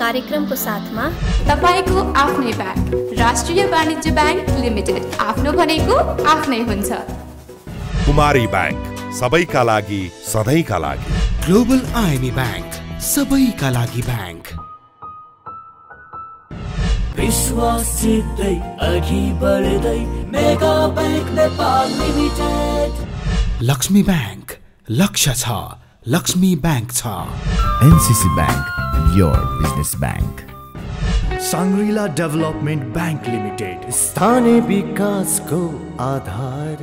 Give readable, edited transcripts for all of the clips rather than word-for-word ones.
कार्यक्रमको साथमा तपाईको आफ्नै ब्याङ्क राष्ट्रिय वाणिज्य ब्याङ्क लिमिटेड, आफ्नो भनेको आफ्नै हुन्छ। कुमारी ब्याङ्क, सबैका लागि सधैँका लागि। ग्लोबल आइएमई ब्याङ्क, सबैका लागि ब्याङ्क। विश्वास जित्दै अघि बढ्दै mega bank Nepal limited. Laxmi bank, लक्ष्य छ, लक्ष्मी ब्याङ्क छ। NCC bank, your business bank. Shangrila development bank limited, स्थानीय विकासको आधार।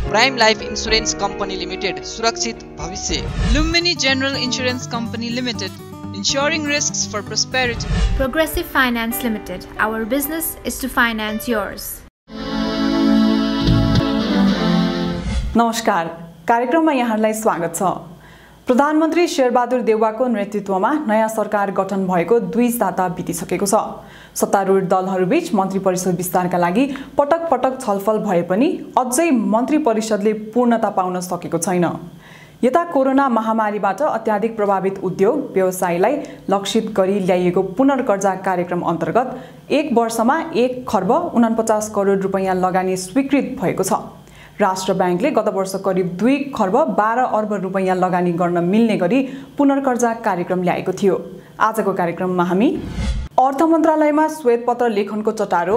Prime life insurance company limited, सुरक्षित भविष्य। Lumbini general insurance company limited, ensuring risks for prosperity. Progressive Finance Limited, our business is to finance yours. नमस्कार, कार्यक्रममा यहाँलाई स्वागत छ। प्रधानमन्त्री शेरबहादुर देउवाको नेतृत्वमा नयाँ सरकार गठन भएको 2 साता बितिसकेको छ। सत्तारूढ दलहरूबीच मन्त्री परिषद विस्तारका लागि पटक पटक छलफल भए पनि अझै मन्त्री परिषदले पूर्णता पाउन सकेको छैन। यता कोरोना महामारीबाट अत्याधिक प्रभावित उद्योग व्यवसायलाई लक्षित गरी ल्याइएको पुनर्कर्जा कार्यक्रम अन्तर्गत 1 वर्षमा 1 खर्ब 49 करोड रुपैयाँ लगानी स्वीकृत भएको छ। राष्ट्र ब्याङ्कले गत वर्ष करिब 2 खर्ब 12 अर्ब रुपैयाँ लगानी गर्न मिल्ने गरी पुनर्कर्जा कार्यक्रम ल्याएको थियो। आजको कार्यक्रममा हामी अर्थ मन्त्रालयमा श्वेतपत्र लेखनको चटारो,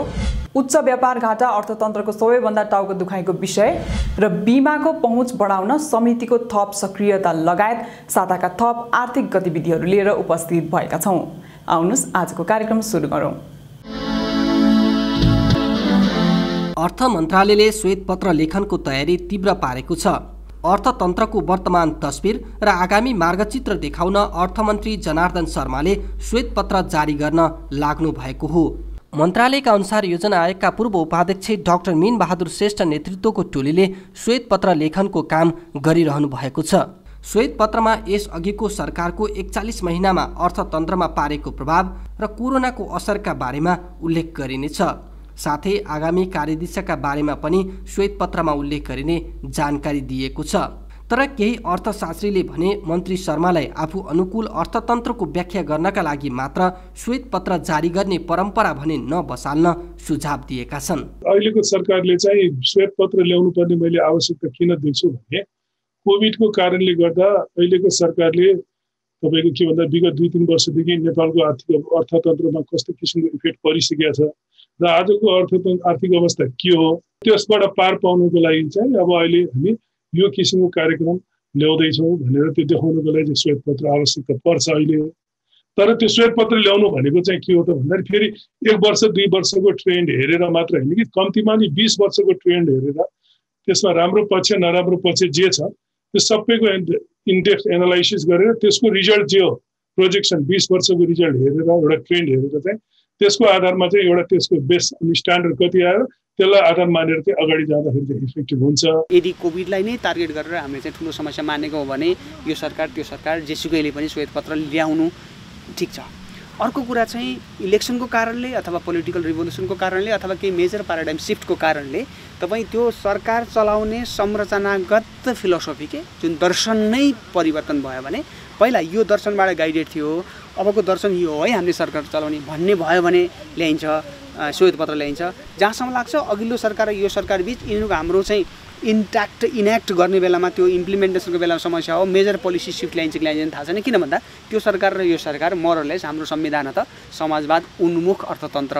उच्च व्यापार घाटा अर्थतन्त्रको सबैभन्दा टाउको दुखाइको विषय र बीमाको पहुँच बढाउन समितिको थप सक्रियता लगायत साताका थप आर्थिक गतिविधिहरू लिएर उपस्थित भएका छौँ। आउनुहोस् आजको कार्यक्रम सुरु गरौँ। अर्थ मन्त्रालयले श्वेतपत्र लेखनको तयारी तीव्र पारेको छ। अर्थतन्त्रको वर्तमान तस्बिर र आगामी मार्गचित्र देखाउन अर्थमन्त्री जनार्दन शर्माले श्वेतपत्र जारी गर्न लाग्नु भएको हो। मन्त्रालयका अनुसार योजना आयोगका पूर्व उपाध्यक्ष डाक्टर मीन बहादुर श्रेष्ठ नेतृत्वको टोलीले श्वेतपत्र लेखनको काम गरिरहनु भएको छ। श्वेतपत्रमा यस अघिको सरकारको 41 महिनामा अर्थतन्त्रमा पारेको प्रभाव र कोरोनाको असरका बारेमा उल्लेख गरिनेछ। साथै आगामी कार्यदिशाका बारेमा पनि श्वेतपत्रमा उल्लेख गरिने जानकारी दिएको छ। तर केही अर्थशास्त्रीले भने मन्त्री शर्मालाई आफू अनुकूल अर्थतन्त्रको व्याख्या गर्नका लागि मात्र श्वेतपत्र जारी गर्ने परम्परा भने नबसाल्न सुझाव दिएका छन्। अहिलेको सरकारले चाहिँ श्वेतपत्र ल्याउनु पर्ने मैले आवश्यकता किन देख्छु भने कोभिडको कारणले गर्दा अहिलेको सरकारले तपाईको के भन्दा विगत 2-3 वर्षदेखि नेपालको अर्थतन्त्रमा कस्तो किसिमको इफेक्ट परिसकेको छ र आजको आर्थिक अवस्था के हो त्यसबाट पार पाउनको लागि चाहिँ अब अहिले हामी यो किसिमको कार्यक्रम ल्याउँदैछौँ भनेर त्यो देखाउनको लागि श्वेतपत्र आवश्यकता पर्छ अहिले। तर त्यो श्वेतपत्र ल्याउनु भनेको चाहिँ के हो त भन्दाखेरि फेरि 1 वर्ष 2 वर्षको ट्रेन्ड हेरेर मात्र होइन कि कम्तीमा नि 20 वर्षको ट्रेन्ड हेरेर त्यसमा राम्रो पक्ष नराम्रो पक्ष जे छ त्यो सबैको इन्डेक्स एनालाइसिस गरेर त्यसको रिजल्ट जे हो प्रोजेक्सन 20 वर्षको रिजल्ट हेरेर एउटा ट्रेन्ड हेरेर चाहिँ त्यसको आधारमा चाहिँ एउटा त्यसको बेस अनि स्ट्यान्डर्ड कति आयो त्यसलाई आधार मानेर चाहिँ अगाडि जाँदाखेरि चाहिँ इफेक्टिभ हुन्छ। यदि कोभिडलाई नै टार्गेट गरेर हामीले चाहिँ ठुलो समस्या मानेको हो भने यो सरकार त्यो सरकार जेसुकैले पनि श्वेतपत्र ल्याउनु ठिक छ। अर्को कुरा चाहिँ इलेक्सनको कारणले अथवा पोलिटिकल रिभोल्युसनको कारणले अथवा केही मेजर प्याराडाइम सिफ्टको कारणले तपाईँ त्यो सरकार चलाउने संरचनागत फिलोसफी के जुन दर्शन नै परिवर्तन भयो भने पहिला यो दर्शनबाट गाइडेड थियो, अबको दर्शन यो है हामीले सरकार चलाउने भन्ने भयो भने ल्याइन्छ श्वेतपत्र ल्याइन्छ। जहाँसम्म लाग्छ अघिल्लो सरकार र यो सरकार बिच यिनीहरूको हाम्रो चाहिँ इनेक्ट गर्ने बेलामा त्यो इम्प्लिमेन्टेसनको बेलामा समस्या हो। मेजर पोलिसी सिफ्ट ल्याइन्छ कि ल्याइन्छ थाहा छैन, किन भन्दा त्यो सरकार र यो सरकार मोरलेस हाम्रो संविधान त समाजवाद उन्मुख अर्थतन्त्र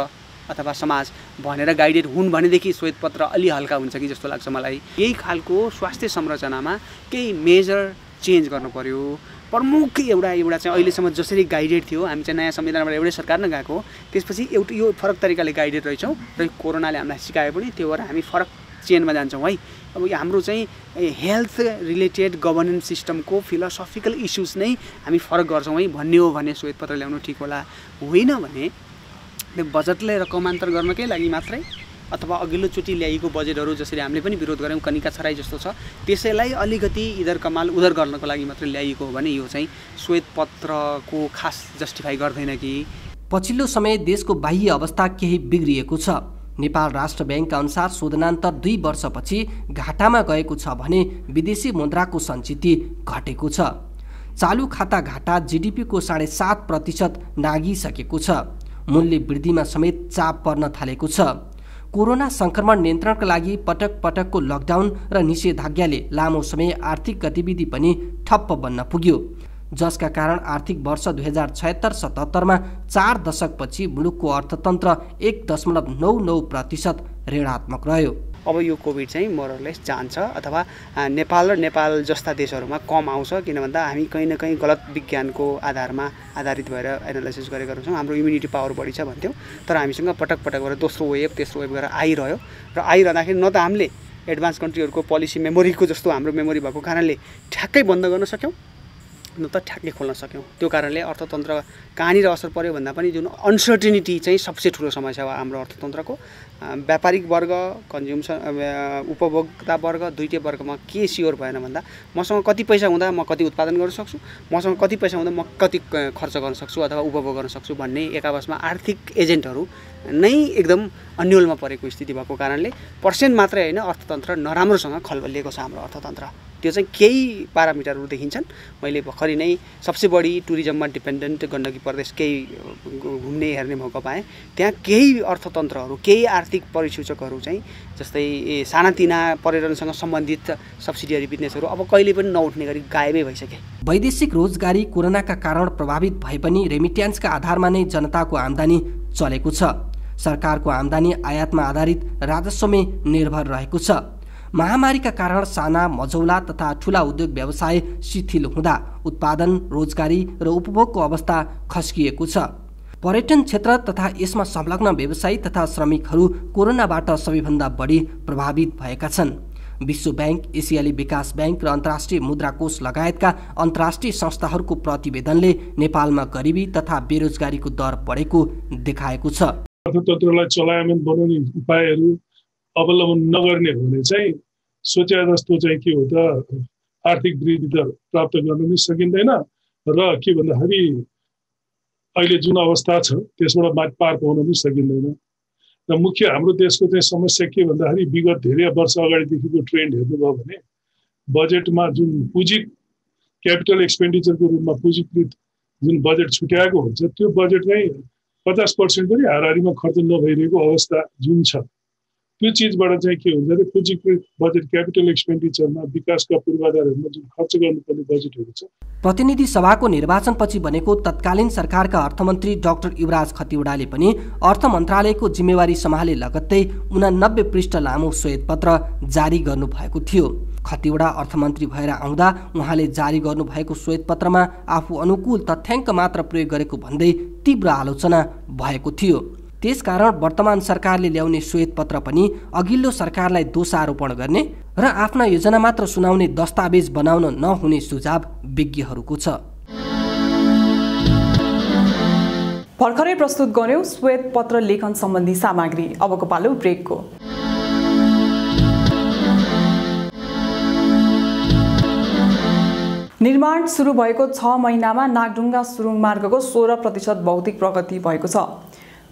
अथवा समाज भनेर गाइडेड हुन् भनेदेखि श्वेतपत्र अलि हल्का हुन्छ कि जस्तो लाग्छ मलाई। यही खालको स्वास्थ्य संरचनामा केही मेजर चेन्ज गर्नु पर्यो। प्रमुख एउटा चाहिँ अहिलेसम्म जसरी गाइडेड थियो, हामी चाहिँ नयाँ संविधानबाट एउटै सरकार नै गएको, त्यसपछि एउटा यो फरक तरिकाले गाइडेड रहेछौँ र कोरोनाले हामीलाई सिकाए पनि त्यो भएर हामी फरक चेनमा जान्छौँ है। अब हाम्रो चाहिँ हेल्थ रिलेटेड गभर्नेन्स सिस्टमको फिलोसफिकल इस्युज नै हामी फरक गर्छौँ है भन्ने हो भने श्वेतपत्र ल्याउनु ठिक होला। होइन भने बजेटलाई रकमान्तर गर्नकै लागि मात्रै अथवा अघिल्लोचोटि ल्याइएको बजेटहरू जसरी हामीले पनि विरोध गऱ्यौँ कनिका छराई जस्तो छ त्यसैलाई अलिकति इधर कमाल उधर गर्नको लागि मात्रै ल्याइएको हो भने यो चाहिँ श्वेतपत्रको खास जस्टिफाई गर्दैन कि। पछिल्लो समय देशको बाह्य अवस्था केही बिग्रिएको छ। नेपाल राष्ट्र ब्याङ्कका अनुसार शोधनान्तर 2 वर्षपछि घाटामा गएको छ भने विदेशी मुद्राको सञ्चिति घटेको छ। चालू खाता घाटा जीडीपीको 7.5% नागिसकेको छ। मूल्य वृद्धिमा समेत चाप पर्न थालेको छ। कोरोना संक्रमण नियन्त्रणका लागि पटक पटकको लकडाउन र निषेधाज्ञाले लामो समय आर्थिक गतिविधि पनि ठप्प बन्न पुग्यो, जसका कारण आर्थिक वर्ष 2076-77 4 दशकपछि मुलुकको अर्थतन्त्र 1.99% ऋणात्मक रह्यो। अब यो कोभिड चाहिँ मोरलेस जान्छ अथवा नेपाल र नेपाल जस्ता देशहरूमा कम आउँछ, किन भन्दा हामी कहीँ न कहीँ गलत विज्ञानको आधारमा आधारित भएर एनालाइसिस गरेका छौँ। हाम्रो इम्युनिटी पावर बढी छ भन्थ्यौँ, तर हामीसँग पटक गरेर दोस्रो वेभ तेस्रो वेभ गरेर आइरह्यो र आइरहँदाखेरि न त हामीले एडभान्स कन्ट्रीहरूको पोलिसी मेमोरीको जस्तो हाम्रो मेमोरी भएको कारणले ठ्याक्कै बन्द गर्न सक्यौँ, न त ठ्याक्कै खोल्न सक्यौँ। त्यो कारणले अर्थतन्त्र कहाँनिर असर पर्यो भन्दा पनि जुन अनसर्टेनिटी चाहिँ सबसे ठुलो समस्या हो हाम्रो अर्थतन्त्रको। व्यापारिक वर्ग, कन्ज्युम्सन उपभोक्ता वर्ग दुईटै वर्गमा के स्योर भएन भन्दा मसँग कति पैसा हुँदा म कति उत्पादन गर्न सक्छु, मसँग कति पैसा हुँदा म कति खर्च गर्न सक्छु अथवा उपभोग गर्न सक्छु भन्ने एक आपसमा आर्थिक एजेन्टहरू नै एकदम अन्यलमा परेको स्थिति भएको कारणले पर्सेन्ट मात्रै होइन अर्थतन्त्र नराम्रोसँग खलबलिएको छ हाम्रो अर्थतन्त्र। त्यो चाहिँ केही पारामिटरहरू देखिन्छन्। मैले भर्खरै नै सबसे बढी टुरिज्ममा डिपेन्डेन्ट गण्डकी प्रदेश केही घुम्ने हेर्ने मौका पाएँ। त्यहाँ केही अर्थतन्त्रहरू केही आर्थिक परिसूचकहरू चाहिँ जस्तै सानातिना पर्यटनसँग सम्बन्धित सब्सिडियरी बिजनेसहरू अब कहिले पनि नउठ्ने गरी गायबै भइसके। वैदेशिक रोजगारी कोरोनाका कारण प्रभावित भए पनि रेमिट्यान्सका आधारमा नै जनताको आम्दानी चलेको छ। सरकारको आम्दानी आयातमा आधारित राजस्वमै निर्भर रहेको छ। महामारीका कारण साना मझौला तथा ठूला उद्योग व्यवसाय शिथिल हुँदा उत्पादन, रोजगारी र उपभोगको अवस्था खस्किएको छ। पर्यटन क्षेत्र तथा यसमा संलग्न व्यवसायी तथा श्रमिकहरू कोरोनाबाट सबैभन्दा बढी प्रभावित भएका छन्। विश्व बैंक, एसियाली विकास बैंक र अन्तर्राष्ट्रिय मुद्रा कोष लगायतका अन्तर्राष्ट्रिय संस्थाहरूको प्रतिवेदनले नेपालमा गरिबी तथा बेरोजगारीको दर बढेको देखाएको छ। अर्थतन्त्रलाई चलायमान बनाउने उपायहरू अवलम्बन नगर्ने हो भने चाहिँ सोचे जस्तो चाहिँ के हो त आर्थिक वृद्धि दर प्राप्त गर्न पनि सकिँदैन र के भन्दाखेरि अहिले जुन अवस्था छ त्यसबाट पार पाउन पनि सकिँदैन। र मुख्य हाम्रो देशको चाहिँ समस्या के भन्दाखेरि विगत धेरै वर्ष अगाडिदेखिको ट्रेन्ड हेर्नुभयो भने बजेटमा जुन पुँजी क्यापिटल एक्सपेन्डिचरको रूपमा पुँजीकृत जुन बजेट छुट्याएको हुन्छ त्यो बजेट चाहिँ 50% पनि हाराहारीमा खर्च नभइरहेको अवस्था जुन छ त्यो चिजबाट चाहिँ के हुन्छ भने पुँजीकृत बजेट क्यापिटल एक्सपेन्डिचरमा विकासका पूर्वाधारहरूमा जुन खर्च गर्नुपर्ने बजेटहरू छ। प्रतिनिधि सभाको निर्वाचनपछि बनेको तत्कालीन सरकारका अर्थमन्त्री डाक्टर युवराज खतिवडाले पनि अर्थ मन्त्रालयको जिम्मेवारी सम्हाले लगत्तै 89 पृष्ठ लामो श्वेतपत्र जारी गर्नुभएको थियो। खतिवडा अर्थमन्त्री भएर आउँदा उहाँले जारी गर्नुभएको श्वेतपत्रमा आफू अनुकूल तथ्याङ्क मात्र प्रयोग गरेको भन्दै तीव्र आलोचना भएको थियो। त्यसकारण वर्तमान सरकारले ल्याउने श्वेतपत्र पनि अघिल्लो सरकारलाई दोषारोपण गर्ने र आफ्ना योजना मात्र सुनाउने दस्तावेज बनाउन नहुने सुझाव विज्ञहरूको छ। भर्खरै प्रस्तुत गर्यौं श्वेतपत्र लेखन सम्बन्धी सामग्री। अबको पालो ब्रेकको। निर्माण सुरु भएको 6 महिनामा नागढुङ्गा सुरुङ मार्गको 16% भौतिक प्रगति भएको छ।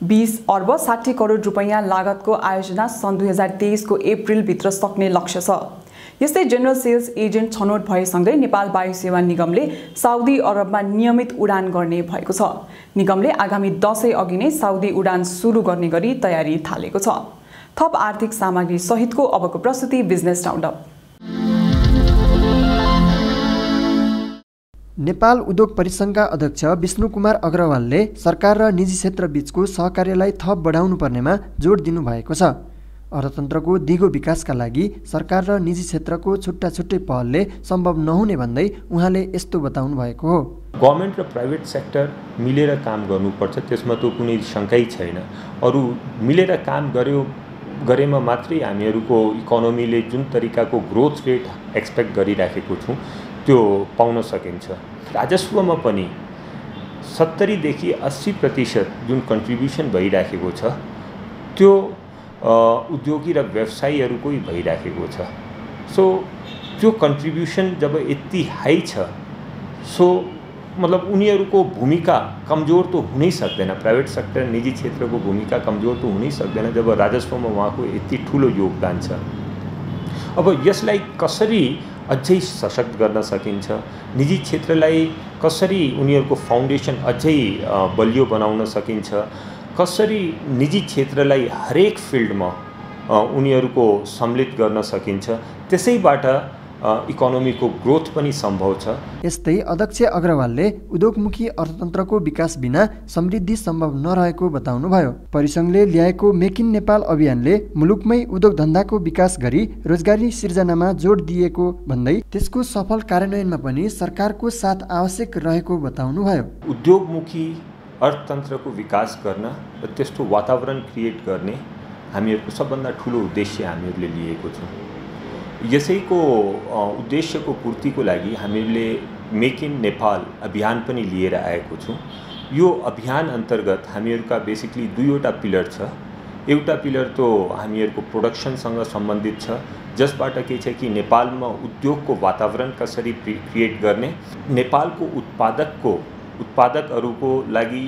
20 अर्ब 60 करोड रुपैयाँ लागतको आयोजना सन् 2023 को अप्रिलभित्र सक्ने लक्ष्य छ। यस्तै जनरल सेल्स एजेन्ट छनौट भएसँगै नेपाल वायु सेवा निगमले साउदी अरबमा नियमित उडान गर्ने भएको छ। निगमले आगामी दशैं अघि नै साउदी उडान सुरु गर्ने गरी तयारी थालेको छ। थप आर्थिक सामग्री सहितको अबको प्रस्तुति बिजनेस राउन्डअप। नेपाल उद्योग परिसङ्घका अध्यक्ष विष्णु कुमार अग्रवालले सरकार र निजी क्षेत्र बीचको सहकार्यलाई थप बढाउनु पर्नेमा जोड दिनुभएको छ। अर्थतन्त्रको दिगो विकासका लागि सरकार र निजी क्षेत्रको छुट्टा छुट्टै पहलले सम्भव नहुने भन्दै उहाँले यस्तो बताउनु भएको हो। गभर्मेन्ट र प्राइभेट सेक्टर मिलेर काम गर्नुपर्छ, त्यसमा त कुनै शङ्कै छैन। अरू मिलेर काम गरेमा मात्रै हामीहरूको इकोनोमीले जुन तरिकाको ग्रोथ रेट एक्सपेक्ट गरिराखेको छौँ त्यो पाउन सकिन्छ। राजस्वमा पनि 70 देखि 80% जुन कन्ट्रिब्युसन भइराखेको छ त्यो उद्योगी र व्यवसायीहरूकै भइराखेको छ। सो त्यो कन्ट्रिब्युसन जब यति हाई छ सो मतलब उनीहरूको भूमिका कमजोर त हुनै सक्दैन। प्राइभेट सेक्टर निजी क्षेत्रको भूमिका कमजोर त हुनै सक्दैन जब राजस्वमा उहाँको यति ठुलो योगदान छ। अब यसलाई कसरी अझै सशक्त गर्न सकिन्छ, निजी क्षेत्रलाई कसरी उनीहरूको फाउन्डेसन अझै बलियो बनाउन सकिन्छ, कसरी निजी क्षेत्रलाई हरेक फिल्डमा उनीहरूको सम्मिलित गर्न सकिन्छ, त्यसैबाट इकोनोमीको ग्रोथ पनि सम्भव छ। यस्तै अध्यक्ष अग्रवालले उद्योगमुखी अर्थतन्त्रको विकास बिना समृद्धि सम्भव नरहेको बताउनुभयो। परिसंघले ल्याएको मेक इन नेपाल अभियानले मुलुकमै उद्योग धन्दाको विकास गरी रोजगारी सिर्जनामा जोड दिएको भन्दै त्यसको सफल कार्यान्वयनमा पनि सरकारको साथ आवश्यक रहेको बताउनुभयो। उद्योगमुखी अर्थतन्त्रको विकास गर्न र त्यस्तो वातावरण क्रिएट गर्ने हामीहरूको सबभन्दा ठुलो उद्देश्य हामीहरूले लिएको छौँ। यसैको उद्देश्यको पूर्तिको लागि हामीहरूले मेक इन नेपाल अभियान पनि लिएर आएको छौँ। यो अभियान अन्तर्गत हामीहरूका बेसिकली दुईवटा पिलर छ। एउटा पिलर त हामीहरूको प्रोडक्सनसँग सम्बन्धित छ, जसबाट के छ कि नेपालमा उद्योगको वातावरण कसरी क्रिएट गर्ने, नेपालको उत्पादकहरूको लागि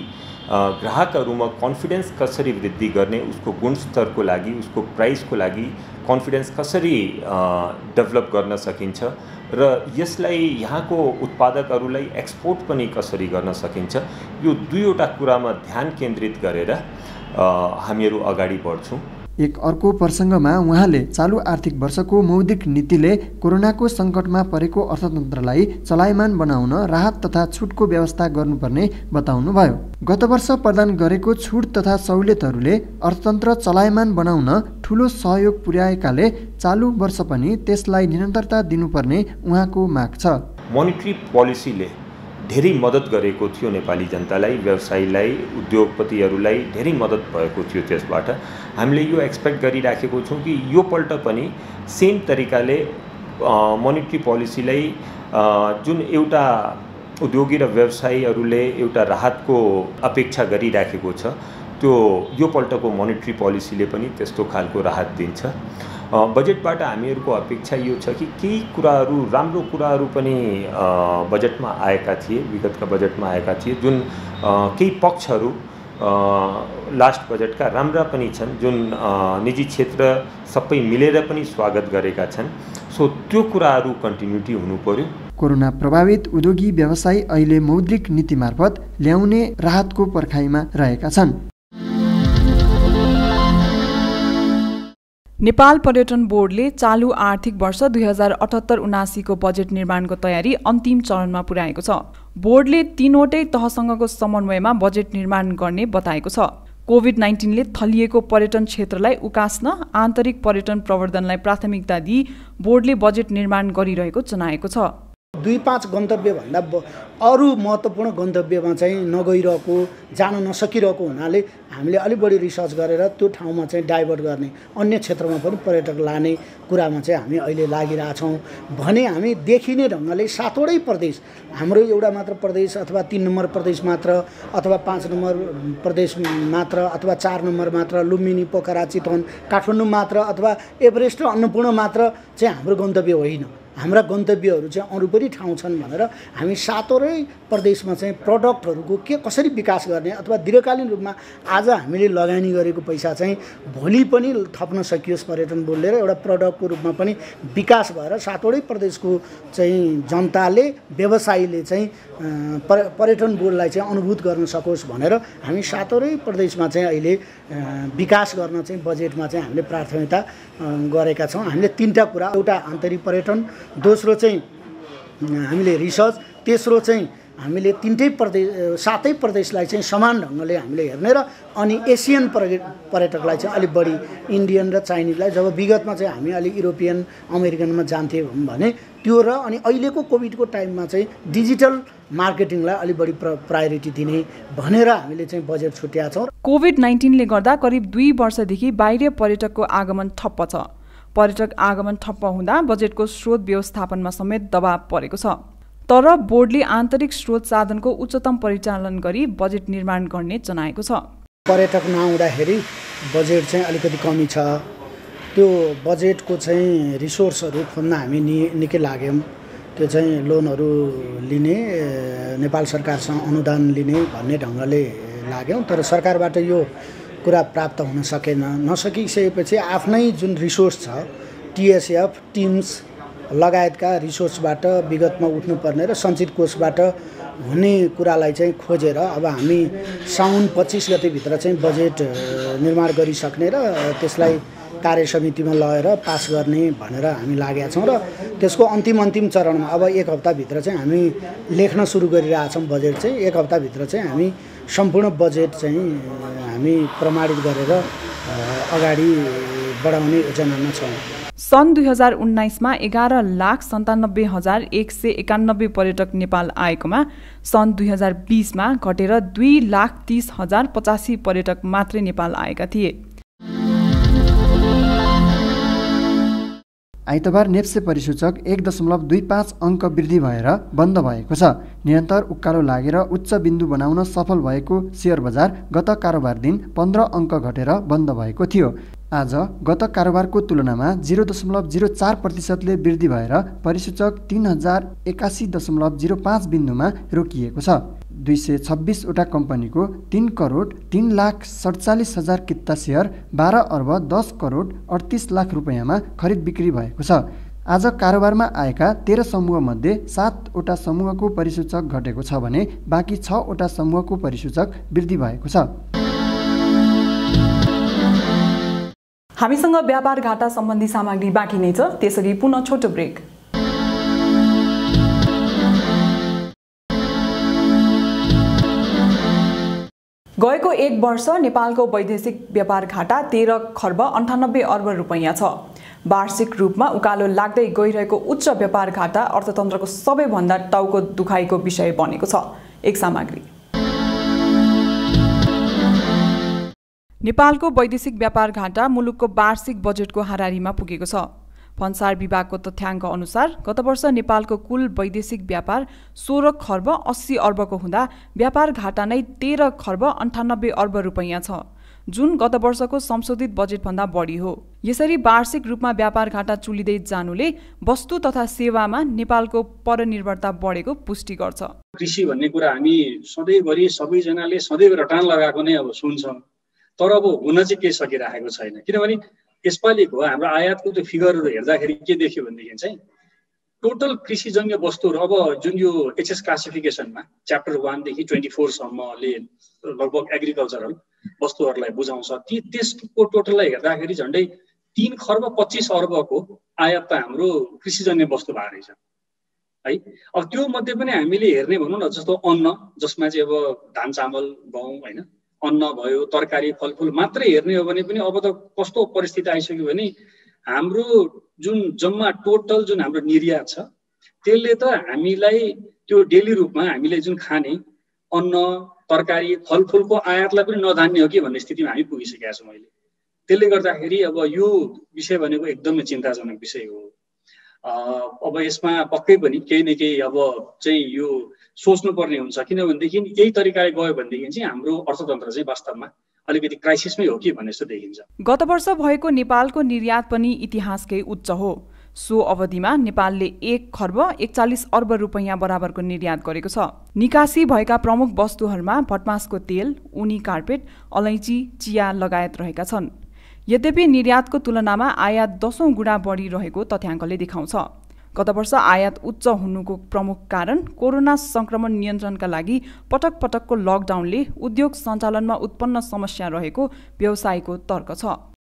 ग्राहकहरूमा कन्फिडेन्स कसरी वृद्धि गर्ने, उसको गुणस्तरको लागि, उसको प्राइसको लागि कन्फिडेन्स कसरी डेभलप गर्न सकिन्छ र यसलाई यहाँको उत्पादकहरूलाई एक्सपोर्ट पनि कसरी गर्न सकिन्छ, यो दुईवटा कुरामा ध्यान केन्द्रित गरेर हामीहरू अगाडि बढ्छौँ। एक अर्को प्रसङ्गमा उहाँले चालु आर्थिक वर्षको मौद्रिक नीतिले कोरोनाको सङ्कटमा परेको अर्थतन्त्रलाई चलायमान बनाउन राहत तथा छुटको व्यवस्था गर्नुपर्ने बताउनुभयो। गत वर्ष प्रदान गरेको छुट तथा सहुलियतहरूले अर्थतन्त्र चलायमान बनाउन ठूलो सहयोग पुर्याएकाले चालु वर्ष पनि त्यसलाई निरन्तरता दिनुपर्ने उहाँको माग छ। मोनिटरी पोलिसीले धेरै मद्दत गरेको थियो नेपाली जनतालाई, व्यवसायीलाई, उद्योगपतिहरूलाई धेरै मद्दत भएको थियो। त्यसबाट हामीले यो एक्सपेक्ट गरिराखेको छौँ कि यो पल्ट पनि सेम तरिकाले मोनिटरी पोलिसीलाई जुन एउटा उद्योगी र व्यवसायीहरूले एउटा राहतको अपेक्षा गरिराखेको छ, त्यो यो पल्टको मोनिटरी पोलिसीले पनि त्यस्तो खालको राहत दिन्छ। बजेटबाट हामीहरूको अपेक्षा यो छ कि केही कुराहरू, राम्रो कुराहरू पनि बजेटमा आएका थिए, विगतका बजेटमा आएका थिए, जुन केही पक्षहरू लास्ट बजेटका राम्रा पनि छन्, जुन निजी क्षेत्र सबै मिलेर पनि स्वागत गरेका छन्। सो त्यो कुराहरू कन्टिन्युटी हुनु पर्यो। कोरोना प्रभावित उद्योगी व्यवसायी अहिले मौद्रिक नीति मार्फत ल्याउने राहतको पर्खाइमा रहेका छन्। नेपाल पर्यटन बोर्डले चालु आर्थिक वर्ष 2078-79 को बजेट निर्माणको तयारी अन्तिम चरणमा पुर्याएको छ। बोर्डले तीनवटै तहसँगको समन्वयमा बजेट निर्माण गर्ने बताएको छ। कोभिड-19 ले थलिएको पर्यटन क्षेत्रलाई उकास्न आन्तरिक पर्यटन प्रवर्धनलाई प्राथमिकता दिई बोर्डले बजेट निर्माण गरिरहेको जनाएको छ। 2-5 गन्तव्यभन्दा अरू महत्त्वपूर्ण गन्तव्यमा चाहिँ नगइरहेको, जान नसकिरहेको हुनाले हामीले अलि बढी रिसर्च गरेर त्यो ठाउँमा चाहिँ डाइभर्ट गर्ने, अन्य क्षेत्रमा पनि पर्यटक लाने कुरामा चाहिँ हामी अहिले लागिरहेछौँ भने हामी देखिने ढङ्गले 7वटै प्रदेश, हाम्रो एउटा मात्र प्रदेश अथवा 3 नम्बर प्रदेश मात्र अथवा 5 नम्बर प्रदेश मात्र अथवा 4 नम्बर मात्र, लुम्बिनी, पोखरा, चितवन, काठमाडौँ मात्र अथवा एभरेस्ट र अन्नपूर्ण मात्र चाहिँ हाम्रो गन्तव्य होइन। हाम्रा गन्तव्यहरू चाहिँ अरू पनि ठाउँ छन् भनेर हामी 7वटै प्रदेशमा चाहिँ प्रडक्टहरूको कसरी विकास गर्ने अथवा दीर्घकालीन रूपमा आज हामीले लगानी गरेको पैसा चाहिँ भोलि पनि थप्न सकियोस् पर्यटन बोर्डले र एउटा प्रडक्टको रूपमा पनि विकास भएर 7वटै प्रदेशको चाहिँ जनताले, व्यवसायीले चाहिँ पर्यटन बोर्डलाई चाहिँ अनुभूत गर्न सकोस् भनेर हामी 7वटै प्रदेशमा चाहिँ अहिले विकास गर्न चाहिँ बजेटमा चाहिँ हामीले प्राथमिकता गरेका छौँ। हामीले 3टा कुरा, एउटा आन्तरिक पर्यटन, दोस्रो चाहिँ हामीले रिसर्च, तेस्रो चाहिँ हामीले 7 प्रदेशलाई चाहिँ समान ढङ्गले हामीले हेर्ने र अनि एसियन पर्यटकलाई चाहिँ अलिक बढी, इन्डियन र चाइनिजलाई जब विगतमा चाहिँ हामी अलिक युरोपियन अमेरिकनमा जान्थ्यौँ भने त्यो र अनि अहिलेको कोभिडको टाइममा चाहिँ डिजिटल मार्केटिङलाई अलिक बढी प्रायोरिटी दिने भनेर हामीले चाहिँ बजेट छुट्याएका छौँ। कोभिड-19 ले गर्दा करिब 2 वर्षदेखि बाहिरी पर्यटकको आगमन ठप्प छ। पर्यटक आगमन ठप्प हुँदा बजेटको स्रोत व्यवस्थापनमा समेत दबाव परेको छ। तर बोर्डले आन्तरिक स्रोत साधनको उच्चतम परिचालन गरी बजेट निर्माण गर्ने जनाएको छ। पर्यटक नआउँदाखेरि बजेट चाहिँ अलिकति कमी छ। त्यो बजेटको चाहिँ रिसोर्सहरू खोज्न हामी निकै लाग्यौँ। त्यो चाहिँ लोनहरू लिने, नेपाल सरकारसँग अनुदान लिने भन्ने ढङ्गले लाग्यौँ। तर सरकारबाट यो कुरा प्राप्त हुन सकेन। नसकिसकेपछि आफ्नै जुन रिसोर्स छ, TSF, टिम्स लगायतका रिसोर्सबाट विगतमा उठ्नुपर्ने र सञ्चित कोषबाट हुने कुरालाई चाहिँ खोजेर अब हामी साउन 25 गतेभित्र चाहिँ बजेट निर्माण गरिसक्ने र त्यसलाई कार्य समितिमा लगेर पास गर्ने भनेर हामी लागेका छौँ र त्यसको अन्तिम चरणमा अब 1 हप्ताभित्र चाहिँ हामी लेख्न सुरु गरिरहेछौँ। बजेट चाहिँ 1 हप्ताभित्र चाहिँ हामी सम्पूर्ण बजेट चाहिँ हामी प्रमाणित गरेर अगाडि बढाउने योजनामा छौँ। सन् 2019 मा 11,97,191 पर्यटक नेपाल आएकोमा सन् 2020 मा घटेर 2,30,085 पर्यटक मात्रै नेपाल आएका थिए। आइतबार नेप्से परिसूचक 1.25 अङ्क वृद्धि भएर बन्द भएको छ। निरन्तर उकालो लागेर उच्च बिन्दु बनाउन सफल भएको शेयर बजार गत कारोबार दिन 15 अङ्क घटेर बन्द भएको थियो। आज गत कारोबारको तुलनामा 0.04%ले वृद्धि भएर परिसूचक 3081.05 बिन्दुमा रोकिएको छ। 226 वटा कम्पनीको 3,03,47,000 किता शेयर 12 अर्ब 10 करोड 38 लाख रुपैयाँमा खरिद बिक्री भएको छ। आज कारोबारमा आएका 13 समूहमध्ये 7 वटा समूहको परिसूचक घटेको छ भने बाँकी 6 वटा समूहको परिसूचक वृद्धि भएको छ। हामीसँग व्यापार घाटा सम्बन्धी सामग्री बाँकी नै छ, त्यसअघि पुनः छोटो ब्रेक। गएको 1 वर्ष नेपालको वैदेशिक व्यापार घाटा 13 खर्ब 98 अर्ब रुपैयाँ छ। वार्षिक रूपमा उकालो लाग्दै गइरहेको उच्च व्यापार घाटा अर्थतन्त्रको सबैभन्दा टाउको दुखाइको विषय बनेको छ। एक सामग्री। नेपालको वैदेशिक व्यापार घाटा मुलुकको वार्षिक बजेटको हाराहारीमा पुगेको छ। भन्सार विभागको तथ्याङ्क अनुसार गत वर्ष नेपालको कुल वैदेशिक व्यापार 16 खर्ब 80 अर्बको हुँदा व्यापार घाटा नै 13 खर्ब 98 अर्ब रुपैयाँ छ, जुन गत वर्षको संशोधित बजेटभन्दा बढी हो। यसरी वार्षिक रूपमा व्यापार घाटा चुलिँदै जानुले वस्तु तथा सेवामा नेपालको परनिर्भरता बढेको पुष्टि गर्छ। कृषि भन्ने कुरा हामी सधैँभरि सबैजनाले सधैँ रटान लगाएको नै अब सुन्छौँ, तर अब हुन चाहिँ के सकिरहेको छैन। किनभने यसपालिको हाम्रो आयातको त्यो फिगरहरू हेर्दाखेरि के देख्यो भनेदेखि चाहिँ टोटल कृषिजन्य वस्तुहरू अब जुन यो एचएस क्लासिफिकेसनमा च्याप्टर 1 देखि 24 सम्मले लगभग एग्रिकल्चरल वस्तुहरूलाई बुझाउँछ, त्यसको टोटललाई हेर्दाखेरि झन्डै 3 खर्ब 25 अर्बको आयात त हाम्रो कृषिजन्य वस्तु भएको रहेछ है। अब त्यो मध्ये पनि हामीले हेर्ने भनौँ न, जस्तो अन्न, जसमा चाहिँ अब धान चामल गहुँ होइन, अन्न भयो, तरकारी फलफुल मात्रै हेर्ने हो भने पनि अब त कस्तो परिस्थिति आइसक्यो भने हाम्रो जुन जम्मा टोटल जुन हाम्रो निर्यात छ त्यसले त हामीलाई त्यो डेली रूपमा हामीले जुन खाने अन्न तरकारी फलफुलको आयातलाई पनि नधान्ने हो कि भन्ने स्थितिमा हामी पुगिसकेका छौँ अहिले। त्यसले गर्दाखेरि अब यो विषय भनेको एकदमै चिन्ताजनक विषय हो। अब यसमा पक्कै पनि केही न केही अब चाहिँ यो सोच्नुपर्ने हुन्छ, किनभनेदेखि यही तरिकाले गयो भनेदेखि चाहिँ हाम्रो अर्थतन्त्र चाहिँ वास्तवमा अलिकति क्राइसिसमै हो कि भन्ने जस्तो देखिन्छ। गत वर्ष भएको नेपालको निर्यात पनि इतिहासकै उच्च हो। सो अवधिमा नेपालले 1 खर्ब 41 अर्ब रुपैयाँ बराबरको निर्यात गरेको छ। निकासी भएका प्रमुख वस्तुहरूमा भटमासको तेल, ऊनी कार्पेट, अलैँची, चिया लगायत रहेका छन्। यद्यपि निर्यातको तुलनामा आयात 10औं गुणा बढी रहेको तथ्याङ्कले देखाउँछ। गत वर्ष आयात उच्च हुनुको प्रमुख कारण कोरोना संक्रमण नियन्त्रणका लागि पटक पटकको लकडाउनले उद्योग सञ्चालनमा उत्पन्न समस्या रहेको व्यवसायको तर्क छ।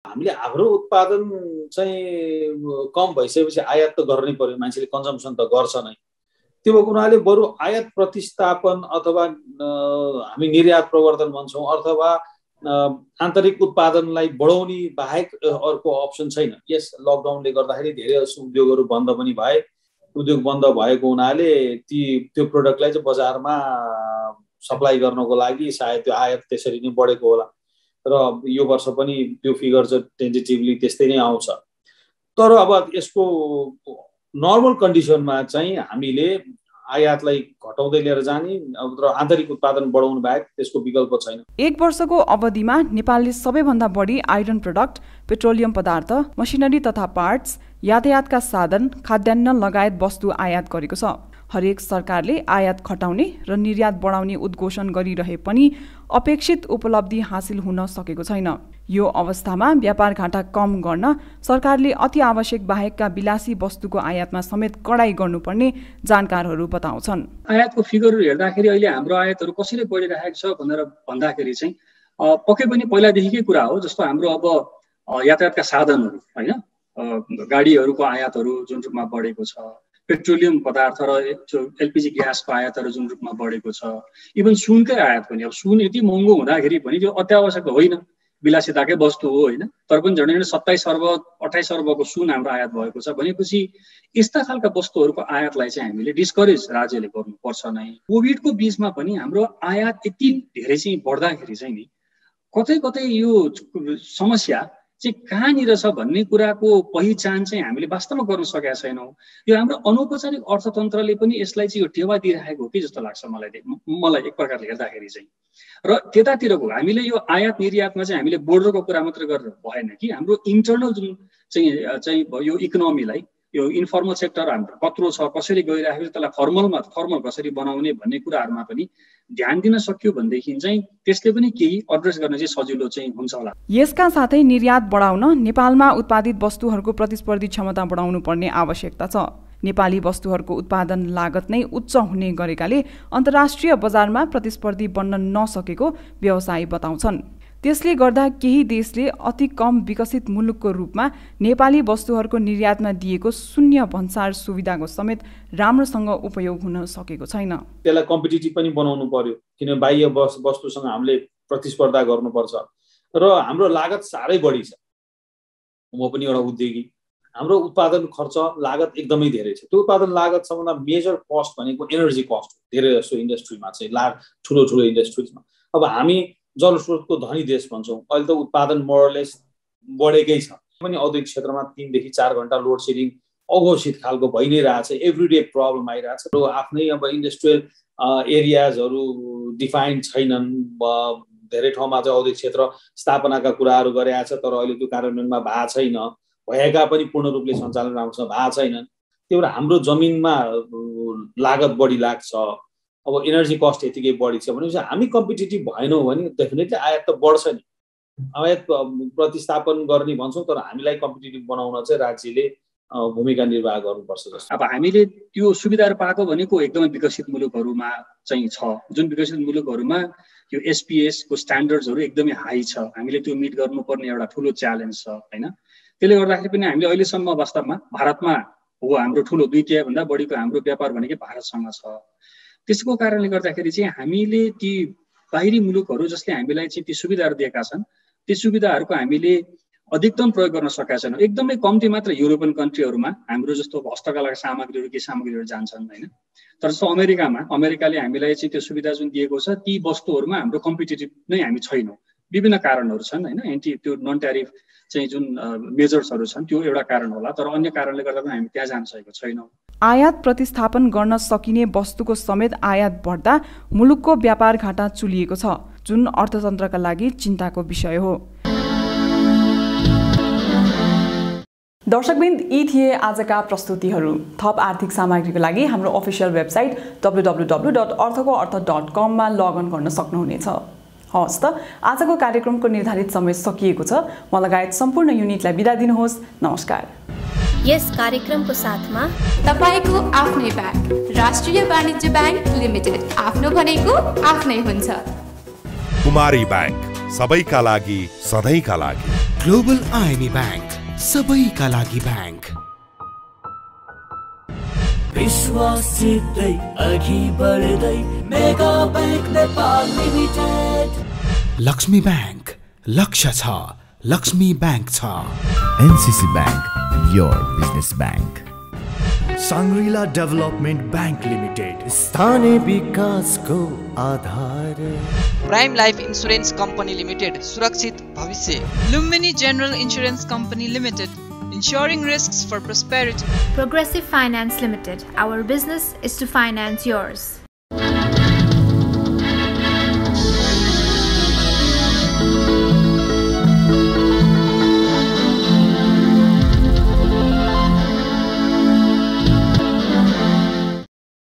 हामीले हाम्रो उत्पादन चाहिँ कम भइसकेपछि आयात त गर्नै पर्यो, मान्छेले कन्जम्सन त गर्छ नै। त्यो भएको हुनाले बरु आयात प्रतिस्थापन अथवा हामी निर्यात प्रवर्धन भन्छौँ अथवा आन्तरिक उत्पादनलाई बढाउने बाहेक अर्को अप्सन छैन। यस लकडाउनले गर्दाखेरि धेरै उद्योगहरू बन्द पनि भए। उद्योग बन्द भएको हुनाले त्यो प्रोडक्टलाई चाहिँ बजारमा सप्लाई गर्नको लागि सायद त्यो आयात त्यसरी नै बढेको होला र यो वर्ष पनि त्यो फिगर चाहिँ टेन्टेटिभली त्यस्तै नै आउँछ। तर अब यसको नर्मल कन्डिसनमा चाहिँ हामीले आयातलाई घटाउँदै लिएर जाने र आन्तरिक उत्पादन बढाउनु बाहेक त्यसको विकल्प छैन। 1 वर्षको अवधिमा नेपालले सबैभन्दा बढी आइरन प्रोडक्ट, पेट्रोलियम पदार्थ, मसिनरी तथा पार्ट्स, यातायातका साधन, खाद्यान्न लगायत वस्तु आयात गरेको छ। हरेक सरकारले आयात घटाउने र निर्यात बढाउने उद्घोषण गरिरहे पनि अपेक्षित उपलब्धि हासिल हुन सकेको छैन। यो अवस्थामा व्यापार घाटा कम गर्न सरकारले अति आवश्यक बाहेकका विलासी वस्तुको आयातमा समेत कडाई गर्नुपर्ने जानकारहरू बताउँछन्। आयातको फिगरहरू हेर्दाखेरि अहिले हाम्रो आयातहरू कसरी बढिरहेको छ भनेर भन्दाखेरि चाहिँ पक्कै पनि पहिलादेखिकै कुरा हो। जस्तो हाम्रो अब यातायातका साधनहरू होइन, गाडीहरूको आयातहरू जुन रूपमा बढेको छ, पेट्रोलियम पदार्थ र एलपिजी ग्यासको आयातहरू जुन रूपमा बढेको छ, इभन सुनकै आयात पनि। अब सुन यति महँगो हुँदाखेरि पनि त्यो अत्यावश्यक होइन, विलासिताकै वस्तु हो होइन, तर पनि झन् 27 अर्ब 28 अर्बको सुन हाम्रो आयात भएको छ भनेपछि यस्ता खालका वस्तुहरूको आयातलाई चाहिँ हामीले डिस्करेज राज्यले गर्नुपर्छ नै। कोभिडको बीचमा पनि हाम्रो आयात यति धेरै चाहिँ बढ्दाखेरि चाहिँ नि कतै कतै यो समस्या चाहिँ कहाँनिर छ भन्ने कुराको पहिचान चाहिँ हामीले वास्तवमा गर्न सकेका छैनौँ। यो हाम्रो अनौपचारिक अर्थतन्त्रले पनि यसलाई चाहिँ यो टेवा दिइरहेको हो कि जस्तो लाग्छ मलाई एक प्रकारले हेर्दाखेरि चाहिँ। र त्यतातिरको हामीले यो आयात निर्यातमा चाहिँ हामीले बोर्डरको कुरा मात्र गरेर भएन कि हाम्रो इन्टरनल जुन चाहिँ यो इकोनोमीलाई, यो इन्फर्मल सेक्टर हाम्रो कत्रो छ, कसरी गइरहेको छ, त्यसलाई फर्मल कसरी बनाउने भन्ने कुराहरूमा पनि ध्यान दिन सक्यो भनेदेखि चाहिँ त्यसले पनि केही एड्रेस गर्न चाहिँ सजिलो चाहिँ हुन्छ होला। यसका साथै निर्यात बढाउन नेपालमा उत्पादित वस्तुहरूको प्रतिस्पर्धी क्षमता बढाउनु पर्ने आवश्यकता छ। नेपाली वस्तुहरूको उत्पादन लागत नै उच्च हुने गरेकाले अन्तर्राष्ट्रिय बजारमा प्रतिस्पर्धी बन्न नसकेको व्यवसायी बताउँछन्। त्यसले गर्दा केही देशले अति कम विकसित मुलुकको रूपमा नेपाली वस्तुहरूको निर्यातमा दिएको शून्य भन्सार सुविधाको समेत राम्रोसँग उपयोग हुन सकेको छैन। त्यसलाई कम्पिटिटिभ पनि बनाउनु पर्यो, किनभने बाह्य वस्तुसँग हामीले प्रतिस्पर्धा गर्नुपर्छ र हाम्रो लागत साह्रै बढी छ। म पनि एउटा उद्योगी, हाम्रो उत्पादन खर्च लागत एकदमै धेरै छ। त्यो उत्पादन लागत सबभन्दा मेजर कस्ट भनेको एनर्जी कस्ट हो धेरै जसो इन्डस्ट्रीमा चाहिँ, ठुलो इन्डस्ट्रिजमा। अब हामी जलस्रोतको धनी देश भन्छौँ, अहिले त उत्पादन मोरलेस बढेकै छ पनि। औद्योगिक क्षेत्रमा 3 देखि 4 घण्टा लोड सेडिङ अघोषित खालको भइ नै रहेछ, एभ्रिडे प्रब्लम आइरहेछ। र आफ्नै अब इन्डस्ट्रियल एरियाजहरू डिफाइन्ड छैनन्। धेरै ठाउँमा चाहिँ औद्योगिक क्षेत्र स्थापनाका कुराहरू गरेका छ, तर अहिले त्यो कार्यान्वयनमा भएको छैन, भएका पनि पूर्ण रूपले सञ्चालन राम्रोसँग भएको छैनन्। त्यही भएर हाम्रो जमिनमा लागत बढी लाग्छ। अब एनर्जी कस्ट यतिकै बढी छ भनेपछि हामी कम्पिटिटिभ भएनौँ भने डेफिनेटली आयात त बढ्छ नि। आयात प्रतिस्थापन गर्ने भन्छौँ, तर हामीलाई कम्पिटिटिभ बनाउन चाहिँ राज्यले भूमिका निर्वाह गर्नुपर्छ जस्तो। अब हामीले त्यो सुविधाहरू पाएको भनेको एकदमै विकसित मुलुकहरूमा चाहिँ छ, जुन विकसित मुलुकहरूमा यो एसपीएस को स्ट्यान्डर्ड्सहरू एकदमै हाई छ। हामीले त्यो मिट गर्नुपर्ने एउटा ठुलो च्यालेन्ज छ होइन। त्यसले गर्दाखेरि पनि हामीले अहिलेसम्म वास्तवमा भारतमा हो हाम्रो ठुलो 2/3 भन्दा बढीको हाम्रो व्यापार भनेकै भारतसँग छ। त्यसको कारणले गर्दाखेरि चाहिँ हामीले ती बाहिरी मुलुकहरू जसले हामीलाई चाहिँ ती सुविधाहरू दिएका छन्, ती सुविधाहरूको हामीले अधिकतम प्रयोग गर्न सकेका छैनौँ। एकदमै कम्ती मात्र युरोपियन कन्ट्रीहरूमा हाम्रो जस्तो हस्तकलाका सामग्रीहरू जान्छन् होइन। तर जस्तो अमेरिकाले हामीलाई चाहिँ त्यो सुविधा जुन दिएको छ, ती वस्तुहरूमा हाम्रो कम्पिटिटिभ नै हामी छैनौँ। विभिन्न कारणहरू छन् होइन, त्यो नन ट्यारिफ चाहिँ जुन मेजर्सहरू छन् त्यो एउटा कारण होला, तर अन्य कारणले गर्दा पनि हामी त्यहाँ जान सकेको छैनौँ। आयात प्रतिस्थापन गर्न सकिने वस्तुको समेत आयात बढ्दा मुलुकको व्यापार घाटा चुलिएको छ, जुन अर्थतन्त्रका लागि चिन्ताको विषय हो। दर्शकवृन्द, यी थिए आजका प्रस्तुतिहरू। थप आर्थिक सामग्रीको लागि हाम्रो अफिसियल वेबसाइट www.arthakoartha.com मा लगइन गर्न सक्नुहुनेछ। हवस् त, आजको कार्यक्रमको निर्धारित समय सकिएको छ। म लगायत सम्पूर्ण युनिटलाई बिदा दिनुहोस्। नमस्कार। यस कार्यक्रमको साथमा तपाईको आफ्नै ब्याङ्क राष्ट्रिय वाणिज्य ब्याङ्क लिमिटेड, आफ्नो भनेको आफ्नै हुन्छ। कुमारी ब्याङ्क, सबैका लागि सधैँका लागि। ग्लोबल आइएमई ब्याङ्क, सबैका लागि ब्याङ्क। विश्वासितै अघि बढ्दै mega bank Nepal limited. Laxmi bank, लक्ष्य छ, लक्ष्मी ब्याङ्क छ। NCC bank, your business bank. Sangrila development bank limited, स्थानीय विकासको आधार। Prime life insurance company limited, सुरक्षित भविष्य। Lumbini general insurance company limited, ensuring risks for prosperity. Progressive Finance Limited, our business is to finance yours.